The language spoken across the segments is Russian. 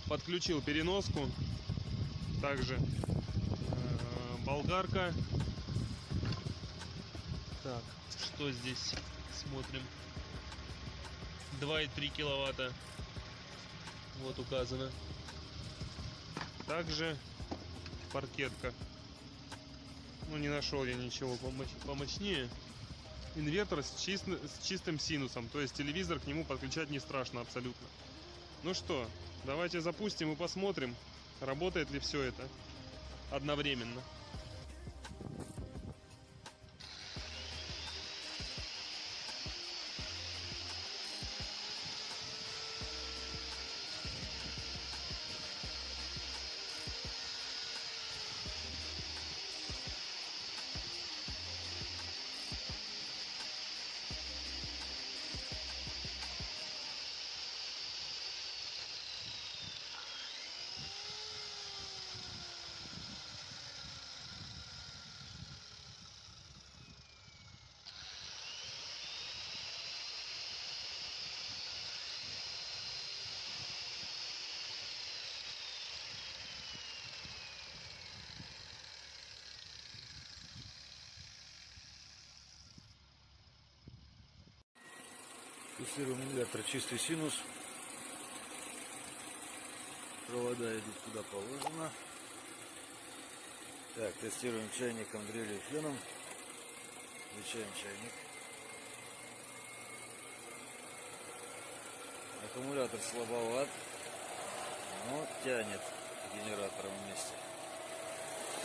Подключил переноску. Также болгарка. Так, что здесь? Смотрим. 2,3 киловатта. Вот указано. Также паркетка. Ну, не нашел я ничего помощнее. Инвертор с чистым синусом. То есть телевизор к нему подключать не страшно абсолютно. Ну что, давайте запустим и посмотрим, работает ли все это одновременно. Тестируем инвертор чистый синус. Провода идут куда положено. Так, тестируем чайником, дрелью, феном. Включаем чайник. Аккумулятор слабоват, но тянет генератором вместе.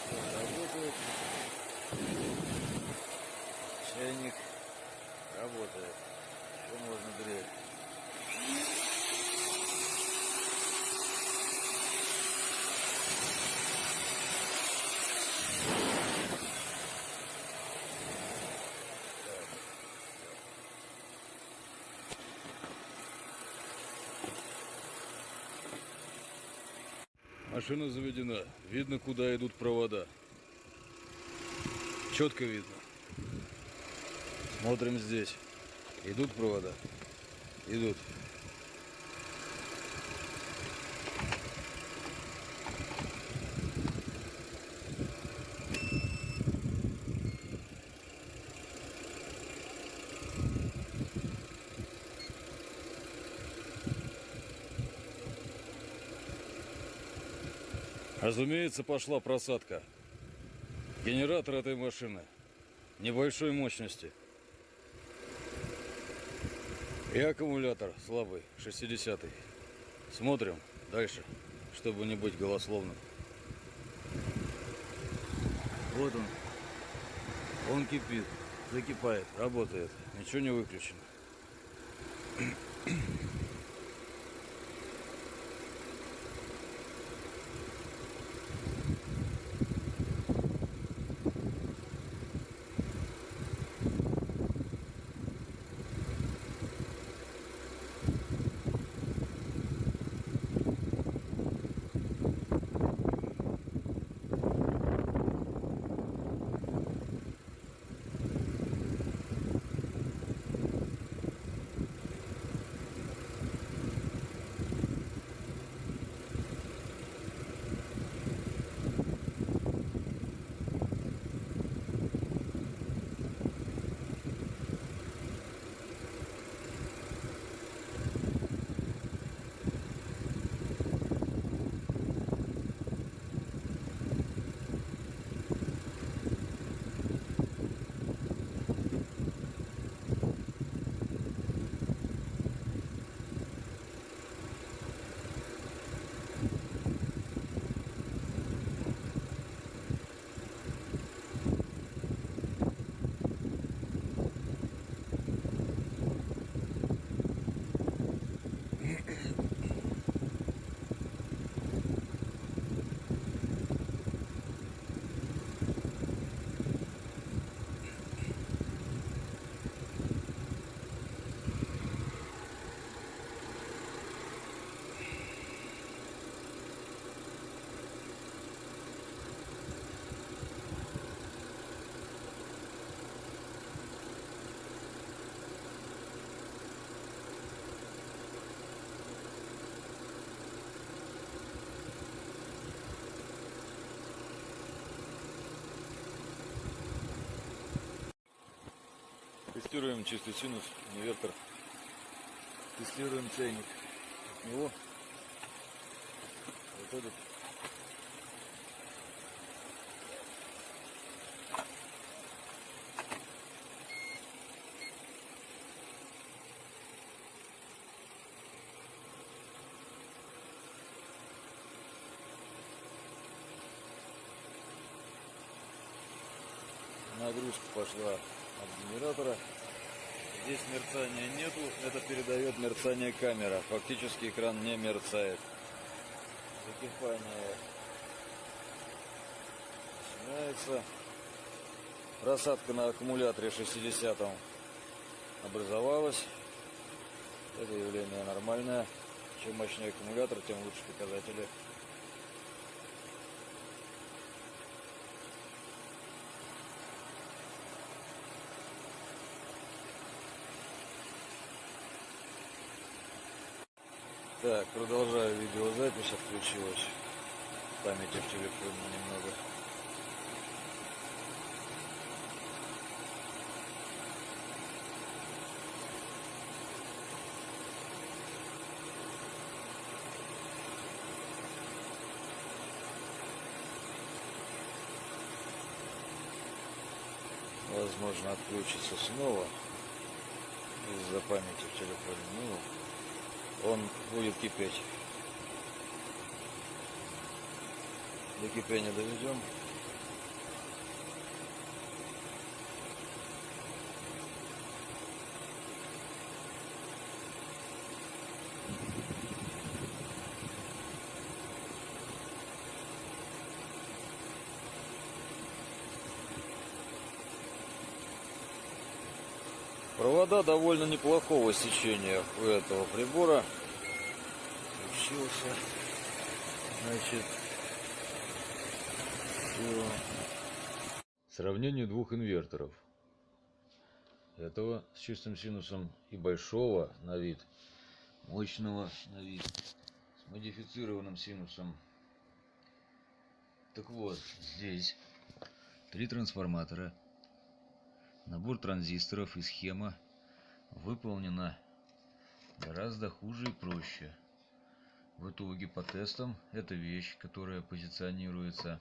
Все работает. Чайник работает. Что можно дрель. Машина заведена. Видно, куда идут провода. Четко видно. Смотрим здесь. Идут провода? Идут. Разумеется, пошла просадка. Генератор этой машины небольшой мощности. И аккумулятор слабый, 60-й. Смотрим дальше, чтобы не быть голословным. Вот он. Он кипит, закипает, работает. Ничего не выключено. Тестируем чистый синус, инвертор. Тестируем ценник. От него вот этот. Нагрузка пошла от генератора. Здесь мерцания нету, это передает мерцание камера. Фактически экран не мерцает. Закипание начинается. Просадка на аккумуляторе 60-м образовалась. Это явление нормальное. Чем мощнее аккумулятор, тем лучше показатели. Так, продолжаю видеозапись, отключилась памяти в телефоне немного. Возможно, отключится снова из-за памяти в телефоне. Ну, он будет кипеть. До кипения доведем. Провода довольно неплохого сечения у этого прибора. Включился. Значит, все. Сравнение двух инверторов. Этого с чистым синусом и большого на вид, мощного на вид, с модифицированным синусом. Так вот, здесь 3 трансформатора. Набор транзисторов и схема выполнена гораздо хуже и проще. В итоге по тестам эта вещь, которая позиционируется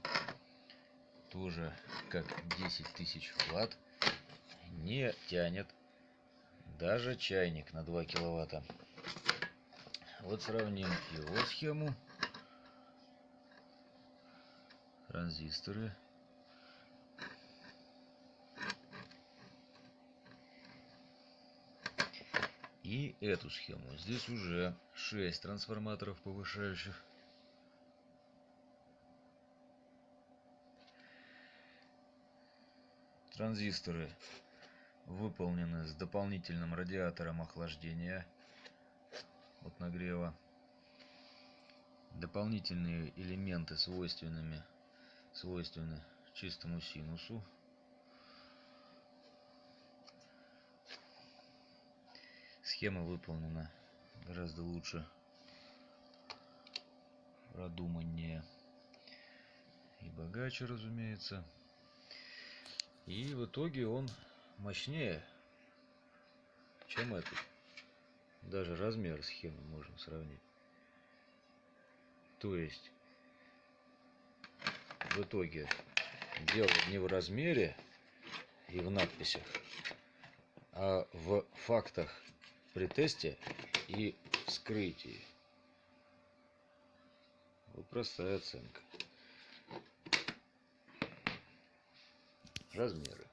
тоже как 10 тысяч Вт, не тянет даже чайник на 2 киловатта. Вот сравним его схему. Транзисторы. И эту схему. Здесь уже 6 трансформаторов повышающих. Транзисторы выполнены с дополнительным радиатором охлаждения от нагрева. Дополнительные элементы свойственны чистому синусу. Схема выполнена гораздо лучше, продуманнее и богаче, разумеется. И в итоге он мощнее, чем этот. Даже размер схемы можно сравнить. То есть в итоге дело не в размере и в надписях, а в фактах при тесте и вскрытии. Вот простая оценка. Размеры.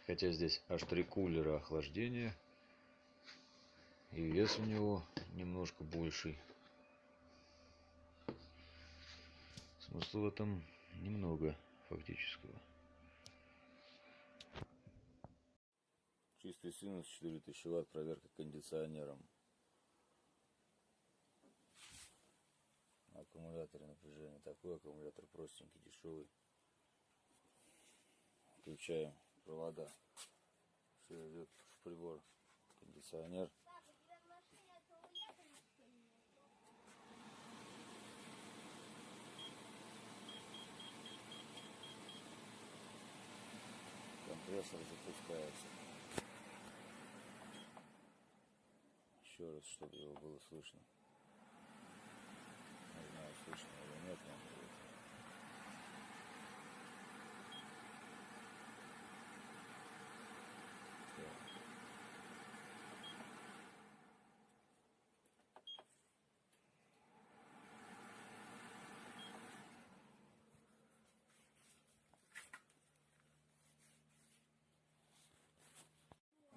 Хотя здесь аж 3 кулера охлаждения. И вес у него немножко больший. Смысла в этом немного фактического. Чистый синус 4000 Вт, проверка кондиционером. Аккумулятор напряжения такой, аккумулятор простенький, дешевый. Включаем провода. Все идет в прибор. Кондиционер. компрессор запускается. Еще раз, чтобы его было слышно. Не знаю, слышно или нет вам будет.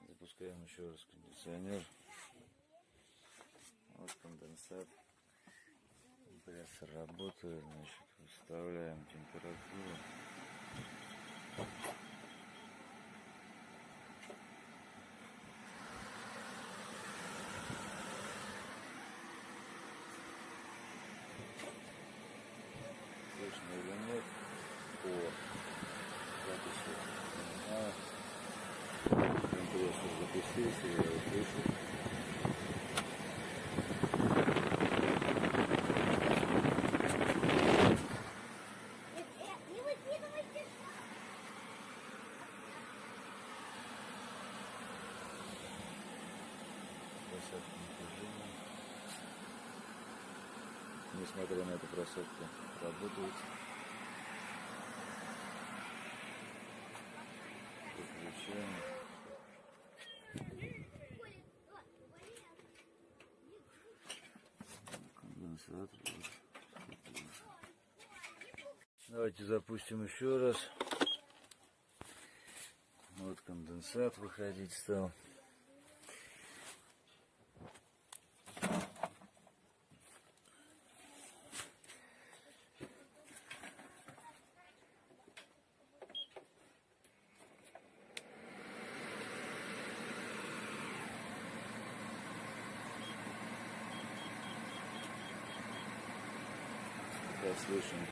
Запускаем еще раз кондиционер. Вот конденсат. Компрессор работает, значит, выставляем температуру. Слышно или нет? По записи. Компрессор запустился, я его слышу. Просадка напряжения. Несмотря на эту просадку, работает. Выключаем. Конденсатор. Давайте запустим еще раз. Вот конденсат выходить стал. Да, слышим.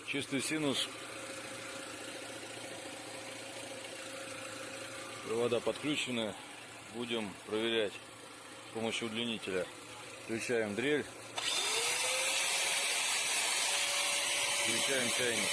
Чистый синус. Провода подключены. Будем проверять с помощью удлинителя. Включаем дрель. Включаем чайник.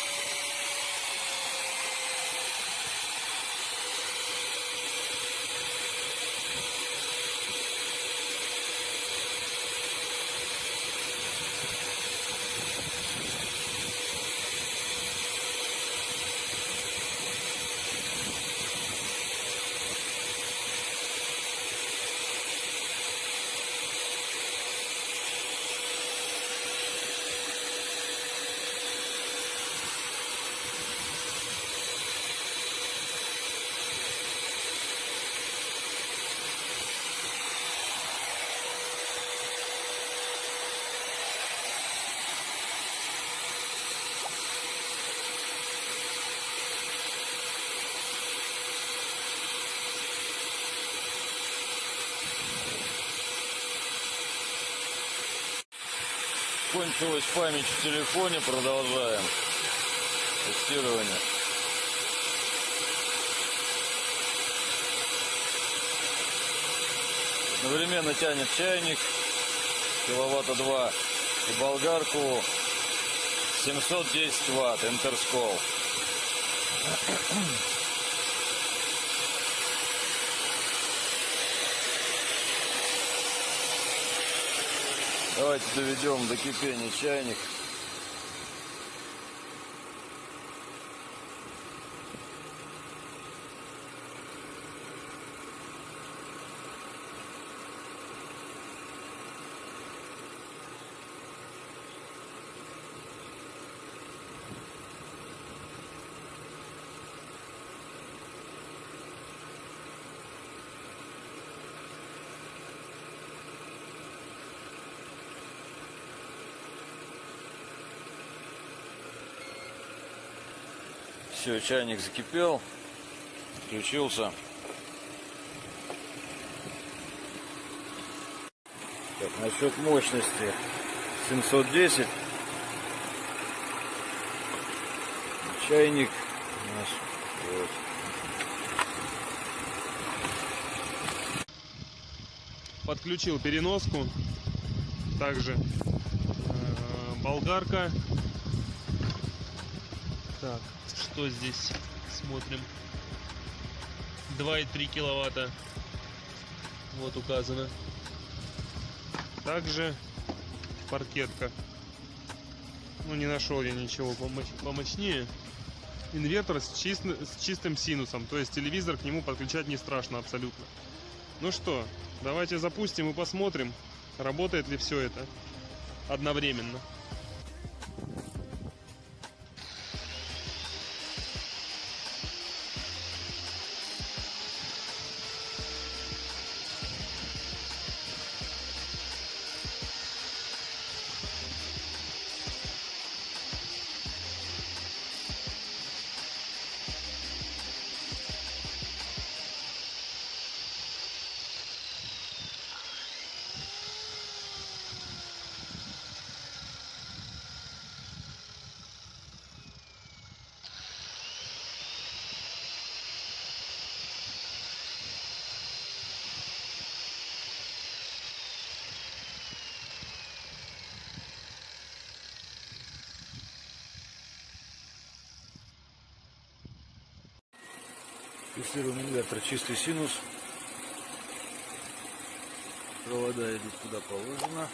Кончилась память в телефоне, продолжаем тестирование. Одновременно тянет чайник киловатта 2 и болгарку 710 ватт Интерскол. Давайте доведем до кипения чайник. Все, чайник закипел, включился. Так, насчет мощности 710. Чайник наш. Вот. Подключил переноску. Также болгарка. Так, что здесь? Смотрим. 2,3 киловатта. Вот указано. Также паркетка. Ну, не нашел я ничего помощнее. Инвертор с чистым синусом. То есть телевизор к нему подключать не страшно абсолютно. Ну что, давайте запустим и посмотрим, работает ли все это одновременно. Тестируем инвертор чистый синус. Провода идут куда положено.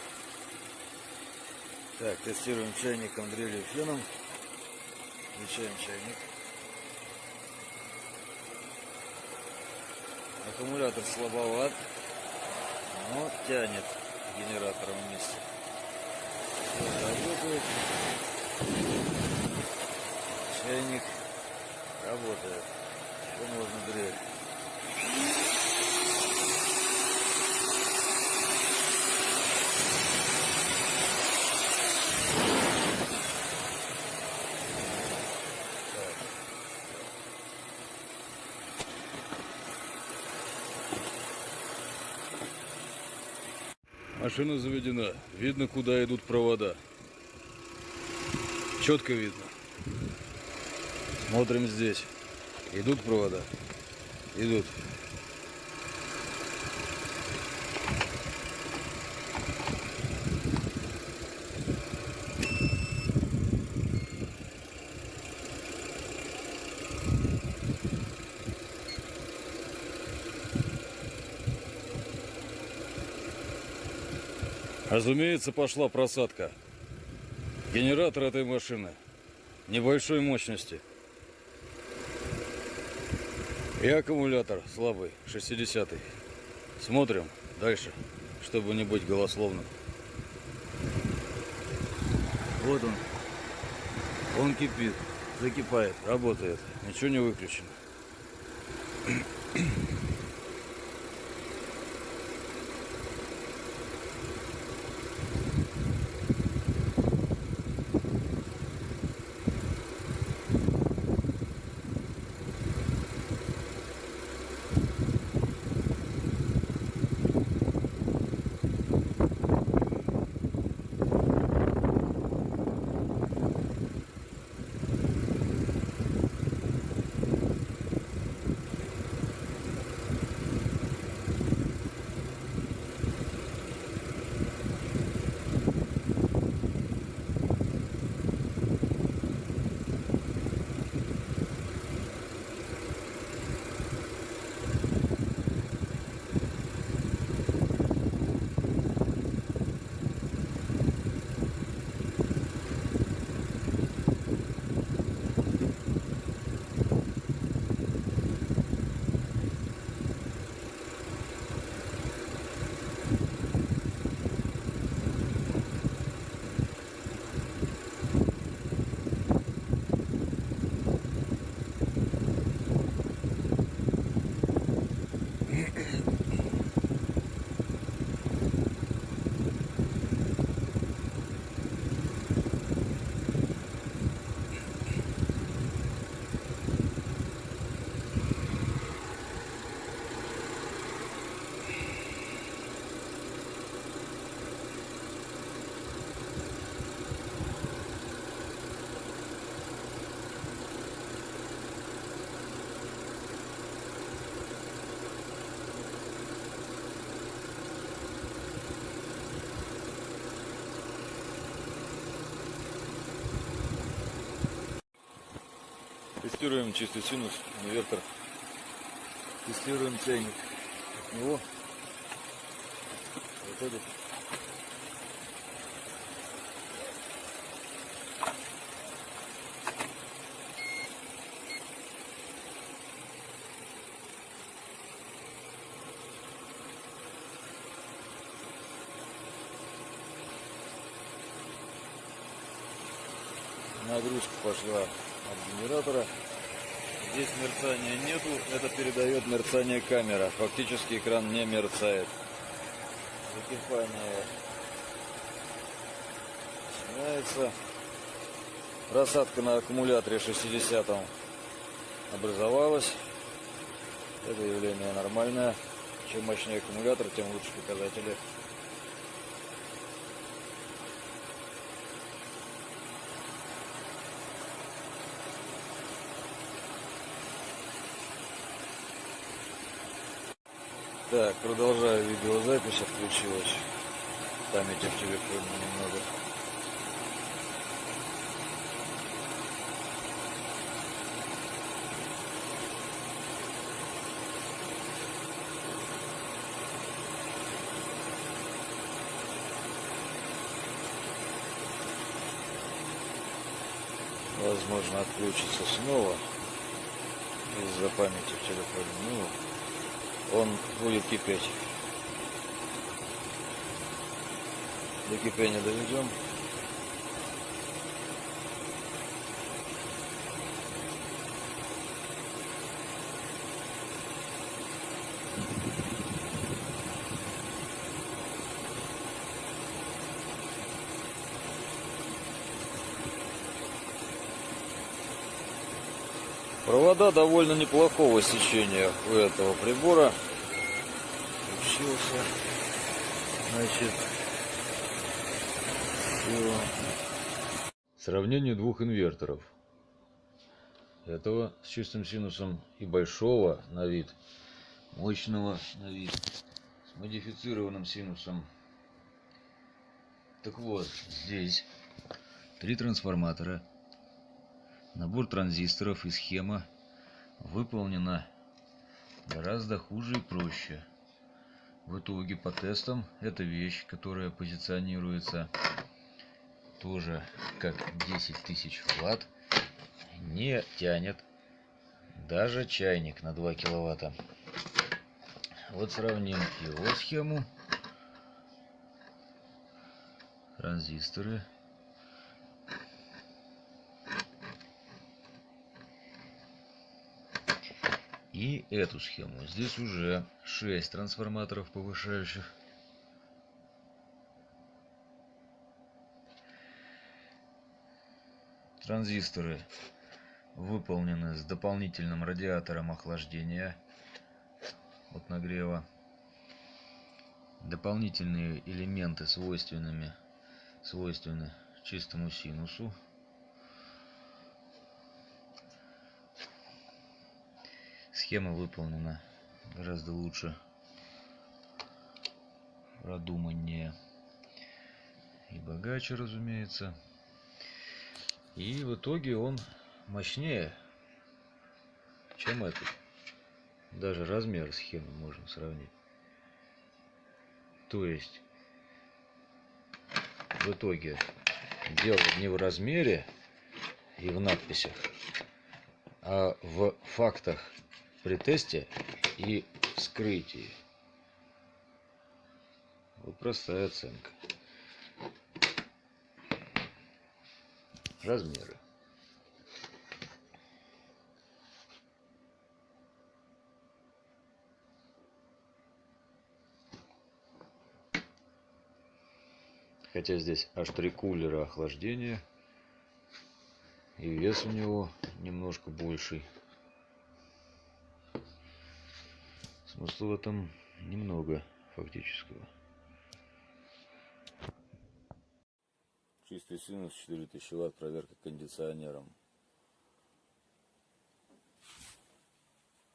Так, тестируем чайником, дрелью, феном. Включаем чайник. Аккумулятор слабоват, но тянет генератором вместе. Все работает. Чайник работает. Что можно греть? Машина заведена. Видно, куда идут провода. Четко видно. Смотрим здесь. Идут провода? Идут. Разумеется, пошла просадка. Генератор этой машины небольшой мощности. И аккумулятор слабый, 60-й. Смотрим дальше, чтобы не быть голословным. Вот он. Он кипит, закипает, работает. Ничего не выключено. Тестируем чистый синус, инвертор. Тестируем ценник. От него выходит. Нагрузка пошла от генератора. Здесь мерцания нету, это передает мерцание камера. Фактически экран не мерцает. Закипание начинается. Рассадка на аккумуляторе 60-м образовалась. Это явление нормальное. Чем мощнее аккумулятор, тем лучше показатели. Так, продолжаю видеозапись, отключилась памяти в телефоне немного. Возможно, отключится снова из-за памяти в телефоне. Ну, он будет кипеть. До кипения доведем. Провода довольно неплохого сечения у этого прибора. Включился. Значит, все. Сравнение двух инверторов. Этого с чистым синусом и большого на вид, мощного на вид, с модифицированным синусом. Так вот, здесь 3 трансформатора. Набор транзисторов и схема выполнена гораздо хуже и проще. В итоге по тестам эта вещь, которая позиционируется тоже как 10 тысяч Вт, не тянет даже чайник на 2 киловатта. Вот сравним его схему. Транзисторы. И эту схему. Здесь уже 6 трансформаторов повышающих. Транзисторы выполнены с дополнительным радиатором охлаждения от нагрева. Дополнительные элементы свойственны чистому синусу. Схема выполнена гораздо лучше, продуманнее и богаче, разумеется. И в итоге он мощнее, чем этот. Даже размер схемы можно сравнить. То есть в итоге дело не в размере и в надписях, а в фактах при тесте и вскрытии. Вот простая оценка. Размеры. Хотя здесь аж 3 кулера охлаждения. И вес у него немножко больший. Смысла в этом немного фактического. Чистый синус 4000 Вт, проверка кондиционером.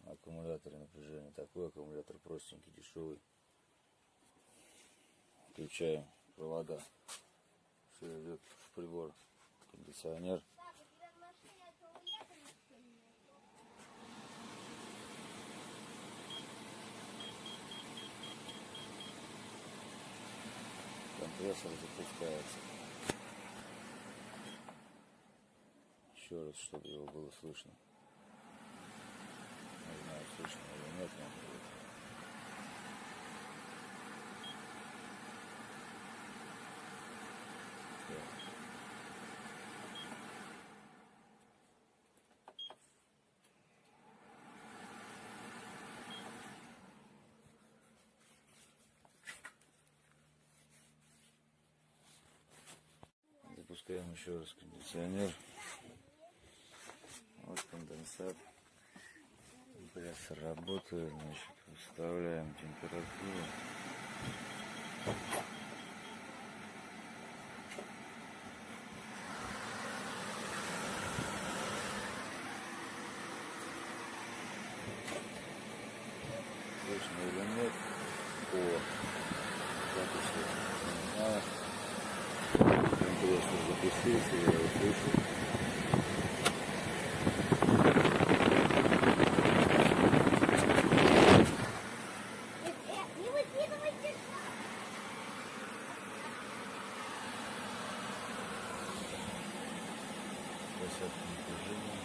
Аккумулятор напряжения такой, аккумулятор простенький, дешевый. Включаем провода. Все идет в прибор, кондиционер. компрессор запускается. Еще раз, чтобы его было слышно. Не знаю, слышно или нет, но запускаем еще раз кондиционер. Вот конденсат. Компрессор работает, значит, выставляем температуру. Слышно или нет? О, записи. Не знаю. Компрессор запустился, я его слышу. Просадка напряжения.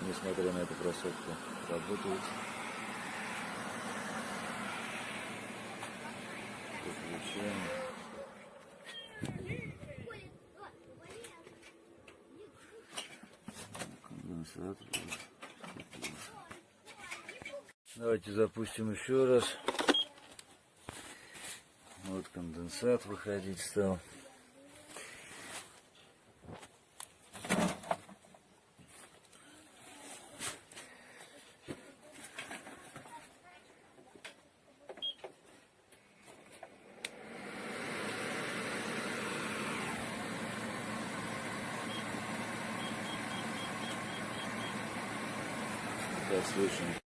Несмотря на эту просадку, работает. Выключаем. Конденсат. Давайте запустим еще раз. Вот конденсат выходить стал. Да, слышим.